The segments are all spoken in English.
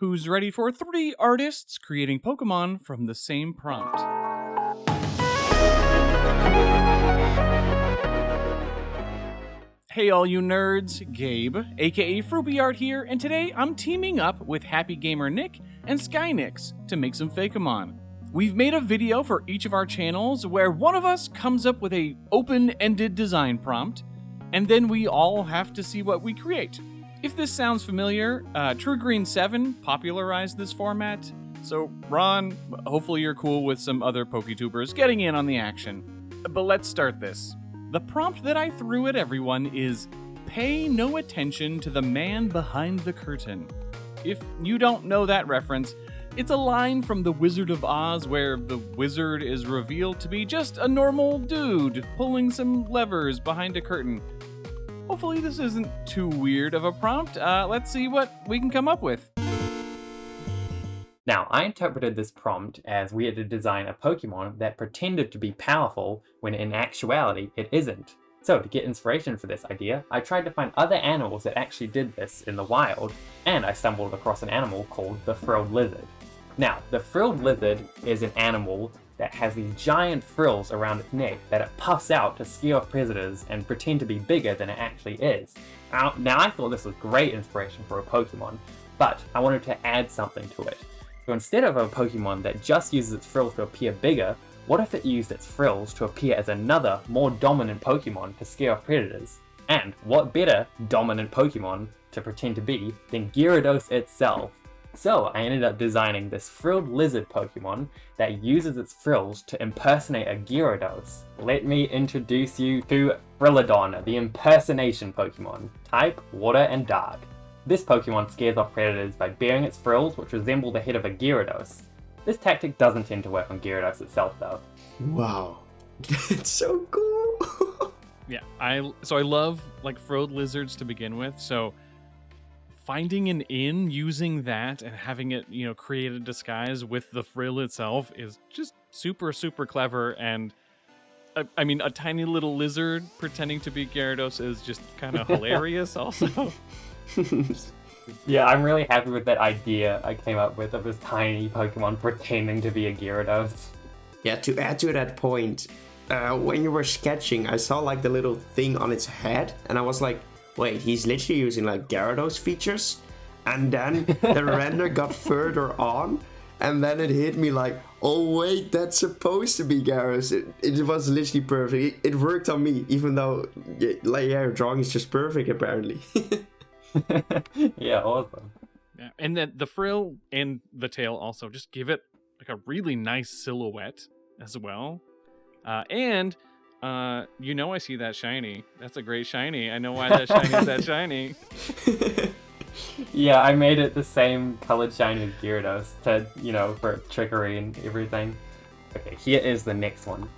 Who's ready for 3 artists creating Pokemon from the same prompt? Hey all you nerds, Gabe, aka FrubyArt here, and today I'm teaming up with Happy Gamer Nick and SkyNix to make some Fakemon. We've made a video for each of our channels where one of us comes up with a open-ended design prompt, and then we all have to see what we create. If this sounds familiar, TrueGreen7 popularized this format, so Ron, hopefully you're cool with some other PokeTubers getting in on the action. But let's start this. The prompt that I threw at everyone is, pay no attention to the man behind the curtain. If you don't know that reference, it's a line from The Wizard of Oz where the wizard is revealed to be just a normal dude pulling some levers behind a curtain. Hopefully this isn't too weird of a prompt. Let's see what we can come up with. Now, I interpreted this prompt as we had to design a Pokemon that pretended to be powerful when in actuality it isn't. So to get inspiration for this idea, I tried to find other animals that actually did this in the wild, and I stumbled across an animal called the frilled lizard. Now, the frilled lizard is an animal that has these giant frills around its neck that it puffs out to scare off predators and pretend to be bigger than it actually is. Now I thought this was great inspiration for a Pokemon, but I wanted to add something to it. So instead of a Pokemon that just uses its frills to appear bigger, what if it used its frills to appear as another, more dominant Pokemon to scare off predators? And what better dominant Pokemon to pretend to be than Gyarados itself? So I ended up designing this frilled lizard Pokemon that uses its frills to impersonate a Gyarados. Let me introduce you to Frilladon, the impersonation Pokemon. Type Water and Dark. This Pokemon scares off predators by baring its frills, which resemble the head of a Gyarados. This tactic doesn't tend to work on Gyarados itself though. Wow, it's so cool. Yeah, I love frilled lizards to begin with, so finding an inn using that and having it, create a disguise with the frill itself is just super, super clever. And I mean, a tiny little lizard pretending to be Gyarados is just kind of hilarious also. Yeah, I'm really happy with that idea I came up with of this tiny Pokemon pretending to be a Gyarados. Yeah, to add to that point, when you were sketching, I saw the little thing on its head, and I was like, wait, he's literally using Gyarados features? And then the render got further on, and then it hit me oh wait, that's supposed to be Gyarados. It was literally perfect. It worked on me, even though drawing is just perfect apparently. Yeah, awesome. Yeah, and then the frill and the tail also just give it a really nice silhouette as well. I see that shiny. That's a great shiny. I know why that shiny is that shiny. Yeah, I made it the same colored shiny as Gyarados to, for its trickery and everything. Okay, here is the next one.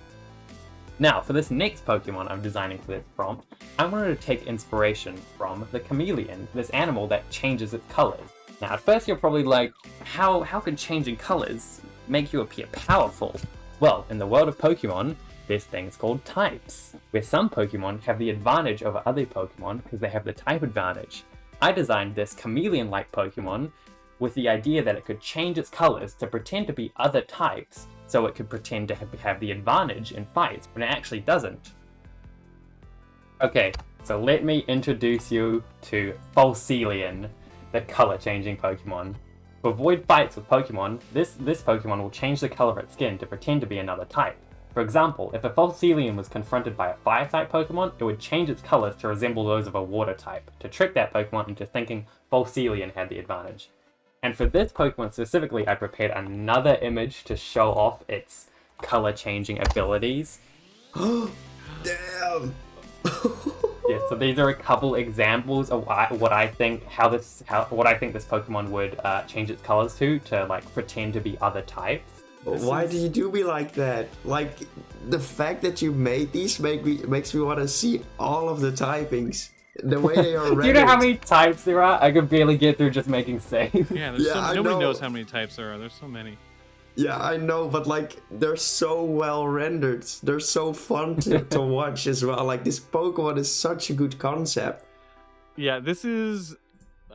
Now, for this next Pokemon I'm designing for this prompt, I wanted to take inspiration from the chameleon, this animal that changes its colors. Now, at first you're probably like, how can changing colors make you appear powerful? Well, in the world of Pokemon, there's things called types, where some Pokemon have the advantage over other Pokemon because they have the type advantage. I designed this chameleon-like Pokemon with the idea that it could change its colors to pretend to be other types, so it could pretend to have the advantage in fights when it actually doesn't. Okay, so let me introduce you to Falcelion, the color-changing Pokemon. To avoid fights with Pokemon, this Pokemon will change the color of its skin to pretend to be another type. For example, if a Falcelion was confronted by a Fire-type Pokemon, it would change its colors to resemble those of a Water-type, to trick that Pokemon into thinking Falcelion had the advantage. And for this Pokemon specifically, I prepared another image to show off its color-changing abilities. Damn! Yeah, so these are a couple examples of what I think this Pokemon would change its colors to pretend to be other types. Why do you do me like that? The fact that you made these makes me want to see all of the typings. The way they are rendered. Do you know how many types there are? I could barely get through just making saves. Yeah, nobody knows how many types there are. There's so many. Yeah, I know, but they're so well rendered. They're so fun to watch as well. This Pokemon is such a good concept. Yeah, this is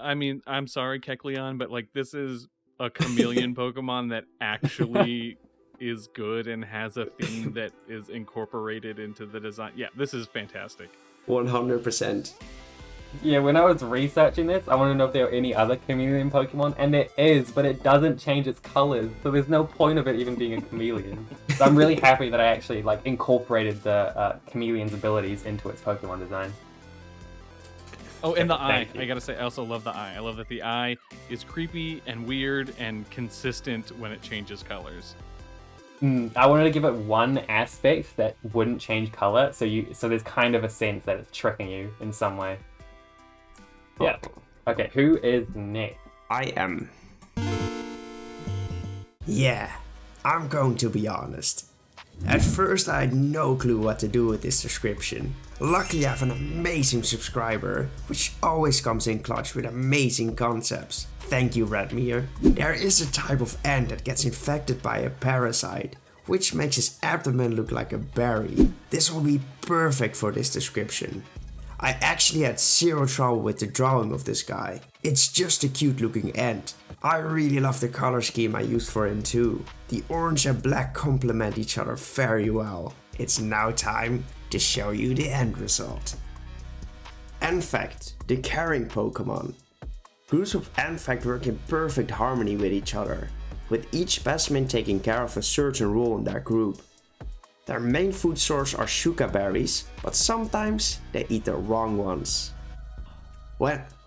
I mean, I'm sorry, Kecleon, but like this is a chameleon Pokemon that actually is good and has a theme that is incorporated into the design. Yeah, this is fantastic. 100%. Yeah, when I was researching this, I want to know if there are any other chameleon Pokemon, and there is, but it doesn't change its colors, so there's no point of it even being a chameleon. So I'm really happy that I actually like incorporated the chameleon's abilities into its Pokemon design. Oh, and the eye. Thank you. I gotta say, I also love the eye. I love that the eye is creepy and weird and consistent when it changes colors. I wanted to give it one aspect that wouldn't change color, so there's kind of a sense that it's tricking you in some way. Yeah. Okay, who is next? I am. Yeah, I'm going to be honest. At first I had no clue what to do with this description. Luckily I have an amazing subscriber, which always comes in clutch with amazing concepts. Thank you, Redmere. There is a type of ant that gets infected by a parasite, which makes his abdomen look like a berry. This will be perfect for this description. I actually had zero trouble with the drawing of this guy. It's just a cute looking ant. I really love the color scheme I used for him too. The orange and black complement each other very well. It's now time to show you the end result. Anfact, the caring Pokemon. Groups of Anfact work in perfect harmony with each other, with each specimen taking care of a certain role in their group. Their main food source are shuka berries, but sometimes they eat the wrong ones.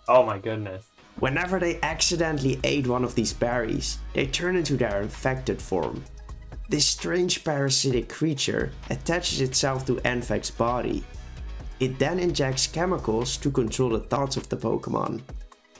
Oh my goodness. Whenever they accidentally ate one of these berries, they turn into their infected form. This strange parasitic creature attaches itself to Anfact's body. It then injects chemicals to control the thoughts of the Pokemon.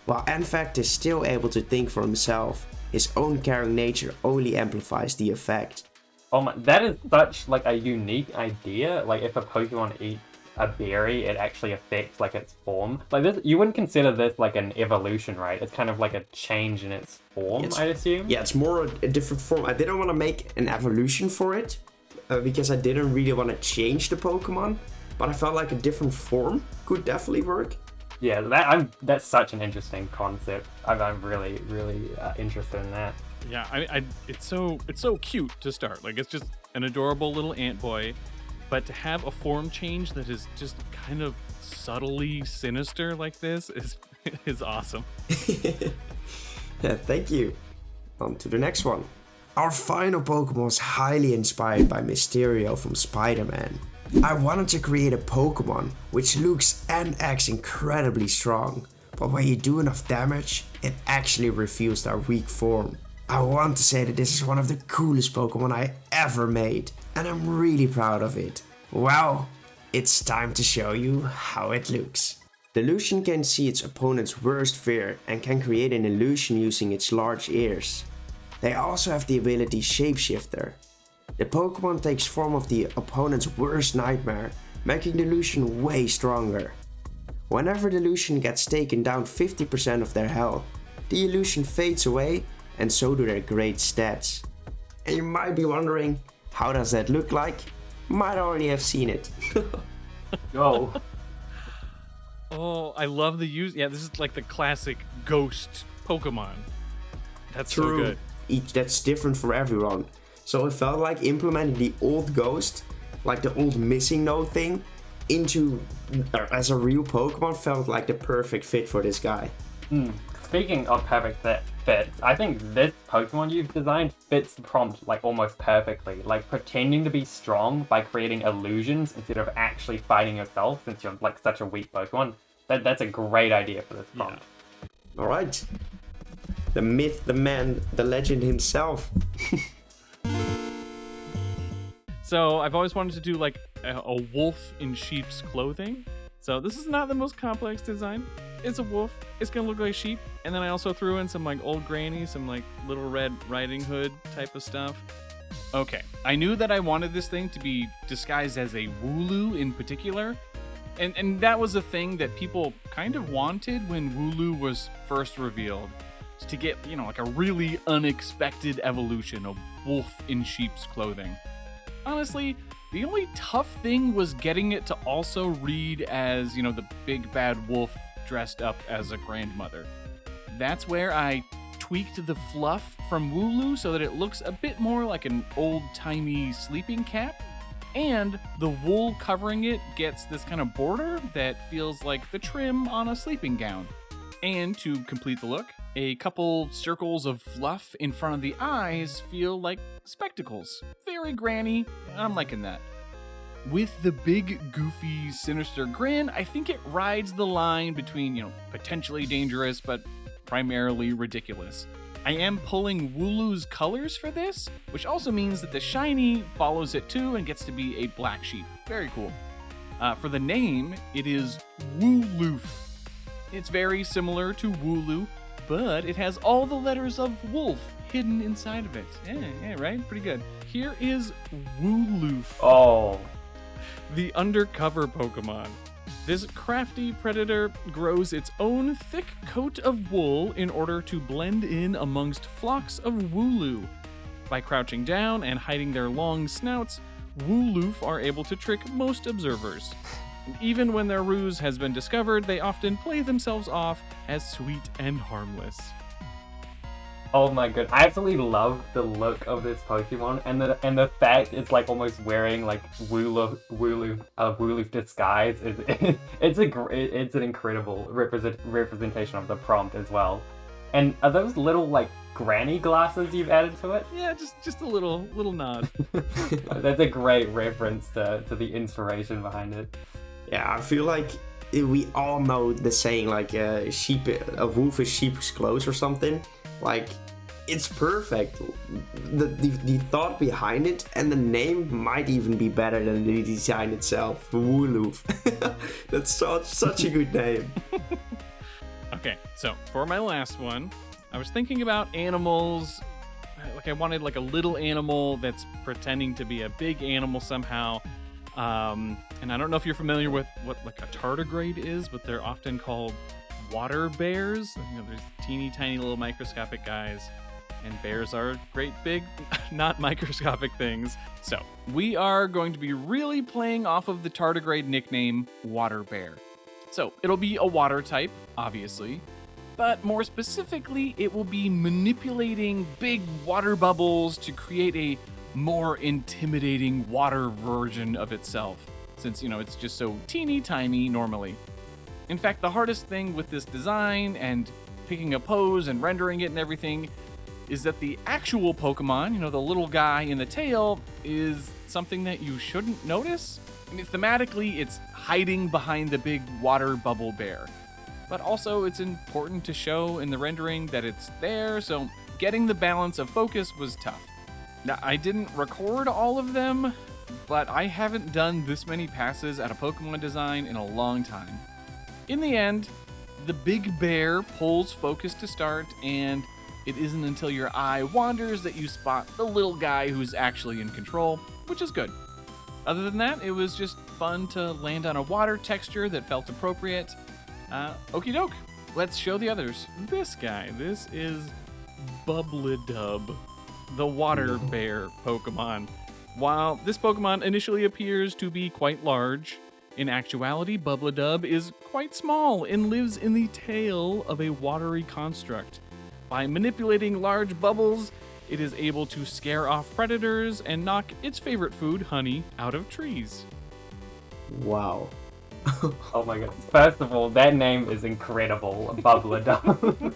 While Anfact is still able to think for himself, his own caring nature only amplifies the effect. Oh my, that is such like a unique idea. Like if a Pokemon eats a berry, it actually affects like its form. Like this, you wouldn't consider this like an evolution, right? It's kind of like a change in its form, I'd assume. Yeah, it's more a different form. I didn't want to make an evolution for it because I didn't really want to change the Pokemon, but I felt like a different form could definitely work. Yeah, that's such an interesting concept. I'm really interested in that. Yeah, it's so cute to start. Like it's just an adorable little ant boy, but to have a form change that is just kind of subtly sinister like this is awesome. Yeah, thank you. On to the next one. Our final Pokemon was highly inspired by Mysterio from Spider-Man. I wanted to create a Pokemon which looks and acts incredibly strong, but when you do enough damage, it actually reveals their weak form. I want to say that this is one of the coolest Pokemon I ever made, and I'm really proud of it. Well, it's time to show you how it looks. The Lucian can see its opponent's worst fear and can create an illusion using its large ears. They also have the ability Shapeshifter. The Pokemon takes form of the opponent's worst nightmare, making the Lucian way stronger. Whenever the Lucian gets taken down 50% of their health, the illusion fades away, and so do their great stats. And you might be wondering, how does that look like? Might already have seen it. Go. Oh, I love the use. Yeah, this is like the classic ghost Pokemon. That's True. so good. That's different for everyone. So it felt like implementing the old ghost, like the old missing node thing, into as a real Pokemon felt like the perfect fit for this guy. Speaking of perfect fits, I think this Pokemon you've designed fits the prompt like almost perfectly. Like pretending to be strong by creating illusions instead of actually fighting yourself, since you're like such a weak Pokemon. That's a great idea for this prompt. Yeah. Alright. The myth, the man, the legend himself. So I've always wanted to do like a wolf in sheep's clothing. So this is not the most complex design. It's a wolf. It's gonna look like sheep. And then I also threw in some like old granny, some like Little Red Riding Hood type of stuff. Okay, I knew that I wanted this thing to be disguised as a Wooloo in particular. And that was a thing that people kind of wanted when Wooloo was first revealed. To get, you know, like a really unexpected evolution of wolf in sheep's clothing. Honestly, the only tough thing was getting it to also read as, you know, the big bad wolf dressed up as a grandmother. that's where I tweaked the fluff from Wooloo so that it looks a bit more like an old-timey sleeping cap. And the wool covering it gets this kind of border that feels like the trim on a sleeping gown. And to complete the look, a couple circles of fluff in front of the eyes feel like spectacles. Very granny. I'm liking that. With the big, goofy, sinister grin, I think it rides the line between, potentially dangerous, but primarily ridiculous. I am pulling Wooloo's colors for this, which also means that the shiny follows it too and gets to be a black sheep. Very cool. For the name, it is Wooloof. It's very similar to Wooloo, but it has all the letters of wolf hidden inside of it. Yeah, right? Pretty good. Here is Wooloof. Oh. The undercover Pokemon. This crafty predator grows its own thick coat of wool in order to blend in amongst flocks of Wooloo. By crouching down and hiding their long snouts, Wooloof are able to trick most observers. Even when their ruse has been discovered, they often play themselves off as sweet and harmless. Oh my god, I absolutely love the look of this Pokemon and the fact it's like almost wearing like Wooloo disguise. It's an incredible representation of the prompt as well. And are those little like granny glasses you've added to it? Yeah, just a little nod. That's a great reference to the inspiration behind it. Yeah, I feel like we all know the saying like a wolf is sheep's clothes or something. Like, it's perfect. The thought behind it and the name might even be better than the design itself. Wooloof. That's such a good name. Okay, so for my last one, I was thinking about animals. Like I wanted like a little animal that's pretending to be a big animal somehow. And I don't know if you're familiar with what like a tardigrade is, but they're often called water bears. There's teeny tiny little microscopic guys, and bears are great big, not microscopic things. So we are going to be really playing off of the tardigrade nickname water bear. So it'll be a water type, obviously, but more specifically, it will be manipulating big water bubbles to create a more intimidating water version of itself, since, it's just so teeny tiny normally. In fact, the hardest thing with this design and picking a pose and rendering it and everything is that the actual Pokemon, the little guy in the tail, is something that you shouldn't notice. I mean, thematically, it's hiding behind the big water bubble bear. But also, it's important to show in the rendering that it's there, so getting the balance of focus was tough. Now, I didn't record all of them, but I haven't done this many passes at a Pokemon design in a long time. In the end, the big bear pulls focus to start, and it isn't until your eye wanders that you spot the little guy who's actually in control, which is good. Other than that, it was just fun to land on a water texture that felt appropriate. Okie doke, let's show the others. This guy, this is Bubblidub, the water bear Pokemon. While this Pokemon initially appears to be quite large, in actuality, Bubblidub is quite small and lives in the tail of a watery construct. By manipulating large bubbles, it is able to scare off predators and knock its favorite food, honey, out of trees. Wow. Oh my god. First of all, that name is incredible, Bubblidub.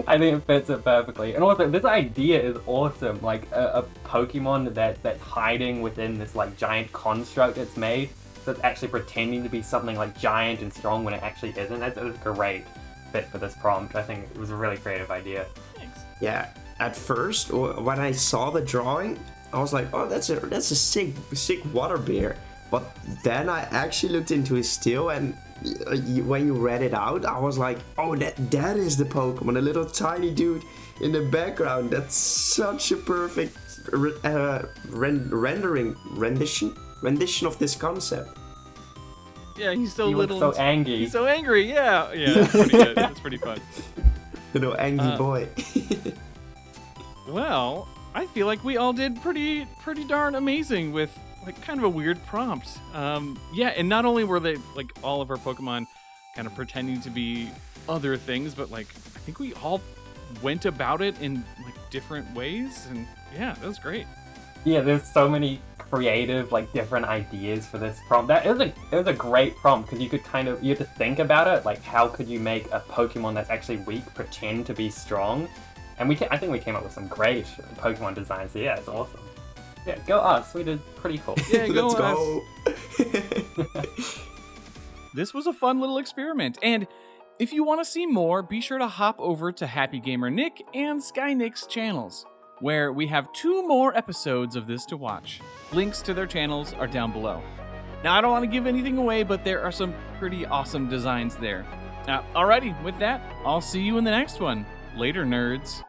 I think it fits it perfectly. And also, this idea is awesome. Like, a Pokemon that's hiding within this, like, giant construct it's made. So it's actually pretending to be something, like, giant and strong when it actually isn't. That's a great fit for this prompt. I think it was a really creative idea. Thanks. Yeah, at first, when I saw the drawing, I was like, oh, that's a sick water bear. But then I actually looked into his still, and when you read it out, I was like, oh, that is the Pokemon, a little tiny dude in the background. That's such a perfect rendition of this concept. Yeah, he's so He little. looks so angry. He's so angry, yeah. Yeah, that's pretty good. That's pretty fun. Little angry boy. Well, I feel like we all did pretty darn amazing with like kind of a weird prompt. Yeah, and not only were they like all of our Pokemon kind of pretending to be other things, but like I think we all went about it in like different ways, and yeah, that was great. Yeah, there's so many creative, like, different ideas for this prompt. It was a great prompt because you had to think about it, like, how could you make a Pokemon that's actually weak pretend to be strong? And I think we came up with some great Pokemon designs. So yeah, it's awesome. Yeah, go us. We did pretty cool. Yeah, Let's go. This was a fun little experiment, and if you want to see more, be sure to hop over to Happy Gamer Nick and SkyNix channels, where we have 2 more episodes of this to watch. Links to their channels are down below. Now, I don't want to give anything away, but there are some pretty awesome designs there. Alrighty, with that, I'll see you in the next one. Later, nerds.